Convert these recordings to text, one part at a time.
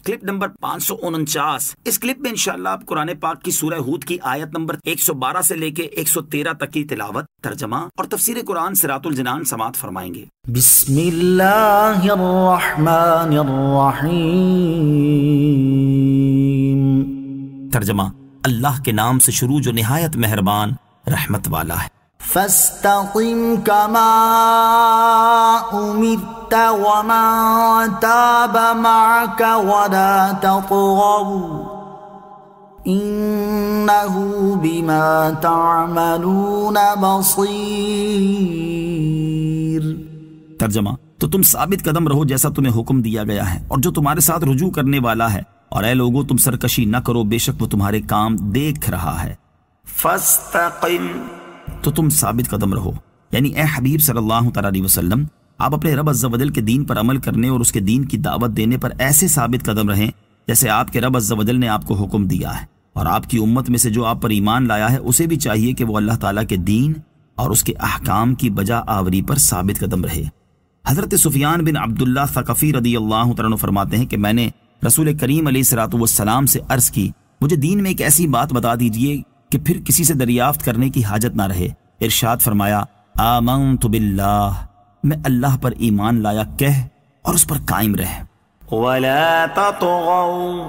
Clip number 549۔ اس clip میں انشاءاللہ آپ قرآن پاک کی سورہ ہود کی آیت نمبر 112 سے لے کے 113 تک کی تلاوت، ترجمہ اور تفسیر قرآن صراط الجنان سماعت فرمائیں گے۔ بسم اللہ الرحمن الرحیم۔ ترجمہ، اللہ کے نام سے شروع جو نہایت مہربان رحمت والا ہے۔ فاستقم كما أمرت ومن تاب معك ولا تطغوا إنه بما تعملون بصير۔ ترجمہ، تو تم ثابت قدم رہو جیسا تمہیں حکم دیا گیا ہے اور جو تمہارے ساتھ رجوع کرنے والا ہے، اور اے لوگوں تم سرکشی نہ کرو، بے شک وہ تمہارے کام دیکھ رہا ہے۔ فاستقم، تو تم ثابت قدم رہو، یعنی اے حبیب صلی اللہ تعالیٰ علیہ وسلم، آپ اپنے رب عز و جل کے دین پر عمل کرنے اور اس کے دین کی دعوت دینے پر ایسے ثابت قدم رہیں جیسے آپ کے رب عز و جل نے آپ کو حکم دیا ہے، اور آپ کی امت میں سے جو آپ پر ایمان لایا ہے اسے بھی چاہیے کہ وہ اللہ تعالیٰ کے دین اور اس کے احکام کی بجا آوری پر ثابت قدم رہے۔ حضرت سفیان بن عبداللہ ثقفی رضی اللہ تعالیٰ عنہ فرماتے ہیں کہ میں نے رسول کریم علیہ الصلوۃ والسلام سے عرض کی، مجھے دین میں ایک ایسی بات بتا دیجئے کہ پھر کسی سے دریافت کرنے کی حاجت نہ رہے۔ ارشاد فرمایا، آمنت باللہ، میں اللہ پر ایمان لایا کہہ اور اس پر قائم رہ۔ ولا تطغوا،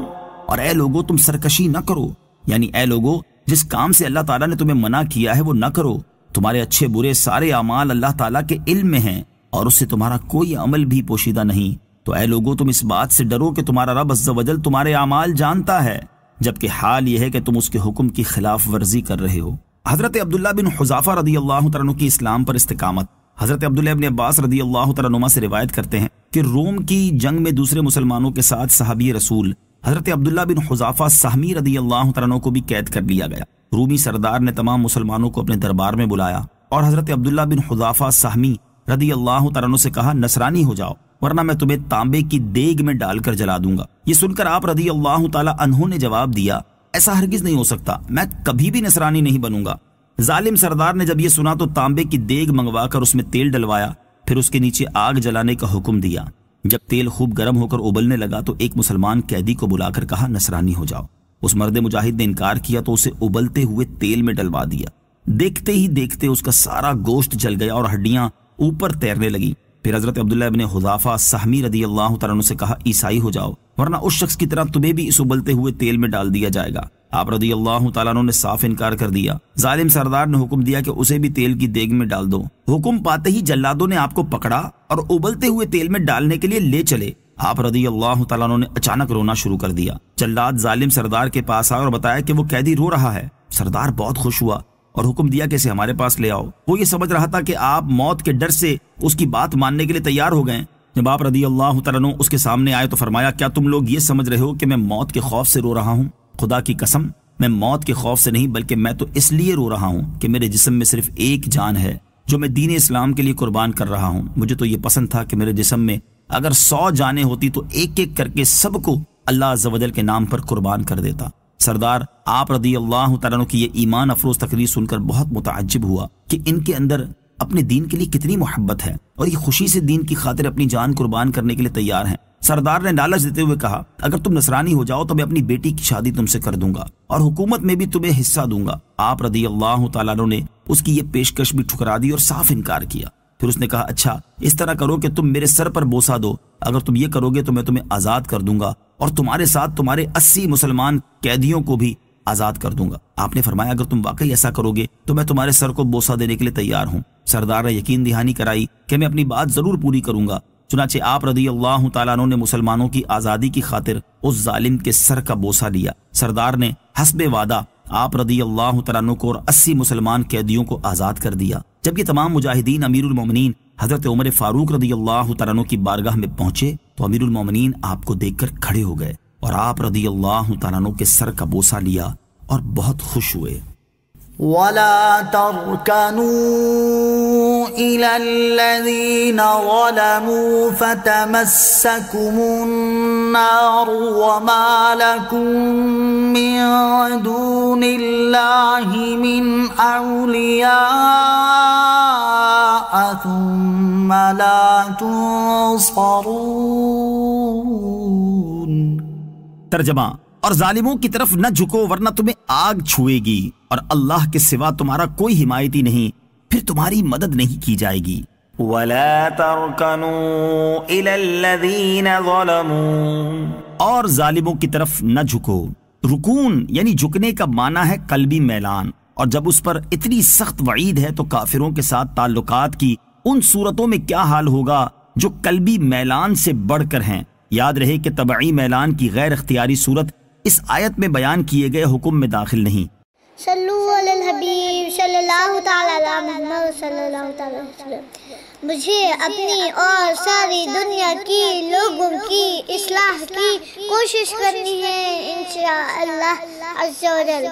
اور اے لوگو تم سرکشی نہ کرو، یعنی اے لوگو جس کام سے اللہ تعالیٰ نے تمہیں منع کیا ہے وہ نہ کرو۔ تمہارے اچھے برے سارے اعمال اللہ تعالیٰ کے علم میں ہیں اور اس سے تمہارا کوئی عمل بھی پوشیدہ نہیں۔ تو اے لوگو تم اس بات سے ڈرو کہ تمہارا رب عز و جل تمہارے اعمال جانتا ہے، جبکہ حال یہ ہے کہ تم اس کے حکم کی خلاف ورزی کر رہے ہو۔ حضرت عبداللہ بن حذافہ رضی اللہ تعالیٰ عنہ کی اسلام پر استقامت۔ حضرت عبداللہ بن عباس رضی اللہ تعالیٰ عنہ سے روایت کرتے ہیں کہ روم کی جنگ میں دوسرے مسلمانوں کے ساتھ صحابی رسول حضرت عبداللہ بن حذافہ سہمی رضی اللہ تعالیٰ عنہ کو بھی قید کر لیا گیا۔ رومی سردار نے تمام مسلمانوں کو اپنے دربار میں بلایا اور حضرت عبداللہ بن حذافہ سہمی رضی اللہ تعالیٰ عنہ سے کہا، نصرانی ہو جاؤ ورنہ میں تمہیں تانبے کی دیگ میں ڈال کر جلا دوں گا۔ یہ سن کر آپ رضی اللہ تعالیٰ عنہ نے جواب دیا، ایسا ہرگز نہیں ہو سکتا، میں کبھی بھی نصرانی نہیں بنوں گا۔ ظالم سردار نے جب یہ سنا تو تانبے کی دیگ منگوا کر اس میں تیل ڈلوایا، پھر اس کے نیچے آگ جلانے کا حکم دیا۔ جب تیل خوب گرم ہو کر ابلنے لگا تو ایک مسلمان قیدی کو بلا کر کہا، نصرانی ہو جاؤ۔ اس مرد مجاہد نے انکار کیا تو اسے ابلتے ہوئے تیل میں ڈلوا دیا۔ دیکھتے ہی دیکھتے اس کا سارا گوشت جل گیا اور ہڈیاں اوپر تیرنے لگی۔ پھر حضرت عبداللہ ابن حذافہ سہمی رضی اللہ تعالیٰ عنہ سے کہا، عیسائی ہو جاؤ ورنہ اس شخص کی طرح تمہیں بھی اس ابلتے ہوئے تیل میں ڈال دیا جائے گا۔ آپ رضی اللہ تعالیٰ عنہ نے صاف انکار کر دیا۔ ظالم سردار نے حکم دیا کہ اسے بھی تیل کی دیگ میں ڈال دو۔ حکم پاتے ہی جلادوں نے آپ کو پکڑا اور ابلتے ہوئے تیل میں ڈالنے کے لیے لے چلے۔ آپ رضی اللہ تعالیٰ عنہ نے اچانک رونا شروع کر دیا۔ جلاد ظالم سردار کے پاس آیا اور بتایا کہ وہ قیدی رو رہا ہے۔ سردار بہت خوش ہوا اور حکم دیا کہ اسے ہمارے پاس لے آؤ۔ وہ یہ سمجھ رہا تھا کہ آپ موت کے ڈر سے اس کی بات ماننے کے لیے تیار ہو گئے۔ جب آپ رضی اللہ تعالیٰ عنہ اس کے سامنے آئے تو فرمایا، کیا تم لوگ یہ سمجھ رہے ہو کہ میں موت کے خوف سے رو رہا ہوں؟ خدا کی قسم میں موت کے خوف سے نہیں، بلکہ میں تو اس لیے رو رہا ہوں کہ میرے جسم میں صرف ایک جان ہے جو میں دین اسلام کے لیے قربان کر رہا ہوں۔ مجھے تو یہ پسند تھا کہ میرے جسم میں اگر 100 جانیں ہوتی تو ایک ایک کر کے سب کو اللہ عز و جل کے نام پر قربان کر دیتا۔ سردار آپ رضی اللہ تعالیٰ عنہ کی یہ ایمان افروز تقریر سن کر بہت متعجب ہوا کہ ان کے اندر اپنے دین کے لیے کتنی محبت ہے اور یہ خوشی سے دین کی خاطر اپنی جان قربان کرنے کے لیے تیار ہیں۔ سردار نے لالچ دیتے ہوئے کہا، اگر تم نصرانی ہو جاؤ تو میں اپنی بیٹی کی شادی تم سے کر دوں گا اور حکومت میں بھی تمہیں حصہ دوں گا۔ آپ رضی اللہ تعالیٰ عنہ نے اس کی یہ پیشکش بھی ٹھکرا دی اور صاف انکار کیا۔ پھر اس نے کہا، اچھا اس طرح کرو کہ تم میرے سر پر بوسہ دو، اگر تم یہ کرو گے تو میں تمہیں آزاد کر دوں گا اور تمہارے ساتھ تمہارے 80 مسلمان قیدیوں کو بھی آزاد کر دوں گا۔ آپ نے فرمایا، اگر تم واقعی ایسا کرو گے تو میں تمہارے سر کو بوسہ دینے کے لیے تیار ہوں۔ سردار نے یقین دہانی کرائی کہ میں اپنی بات ضرور پوری کروں گا۔ چنانچہ آپ رضی اللہ تعالیٰ عنہ نے مسلمانوں کی آزادی کی خاطر اس ظالم کے سر کا بوسہ لیا۔ سردار نے حسب وعدہ آپ رضی اللہ تعالیٰ عنہ کو اور 80 مسلمان قیدیوں کو آزاد کر دیا۔ جب یہ تمام مجاہدین امیر المومنین حضرت عمر فاروق رضی اللہ تعالیٰ عنہ کی بارگاہ میں پہنچے تو امیر المومنین آپ کو دیکھ کر کھڑے ہو گئے اور آپ رضی اللہ تعالیٰ عنہ کے سر کا بوسہ لیا اور بہت خوش ہوئے۔ ولا تركنوا إلى الذين ظلموا فتمسكم النار وما لكم من دون الله من أولياء ثم لا تنصرون۔ ترجمہ، اور ظالموں کی طرف نہ جھکو ورنہ تمہیں آگ چھوئے گی، اور اللہ کے سوا تمہارا کوئی حمایتی نہیں، پھر تمہاری مدد نہیں کی جائے گی۔ وَلَا تَرْكَنُوا إِلَى الَّذِينَ ظَلَمُوا، اور ظالموں کی طرف نہ جھکو۔ رکون یعنی جھکنے کا معنی ہے قلبی میلان، اور جب اس پر اتنی سخت وعید ہے تو کافروں کے ساتھ تعلقات کی ان صورتوں میں کیا حال ہوگا جو قلبی میلان سے بڑھ کر ہیں۔ یاد رہے کہ طبعی میلان کی غیر اختیاری صورت اس آیت میں بیان کیے گئے حکم میں داخل نہیں۔ صلو علی الحبیب صلی اللہ تعالی علی محمد صلی اللہ تعالی وسلم۔ مجھے اپنی اور ساری دنیا کی لوگوں کی اصلاح کی کوشش کرنی ہے انشاءاللہ عز و جل۔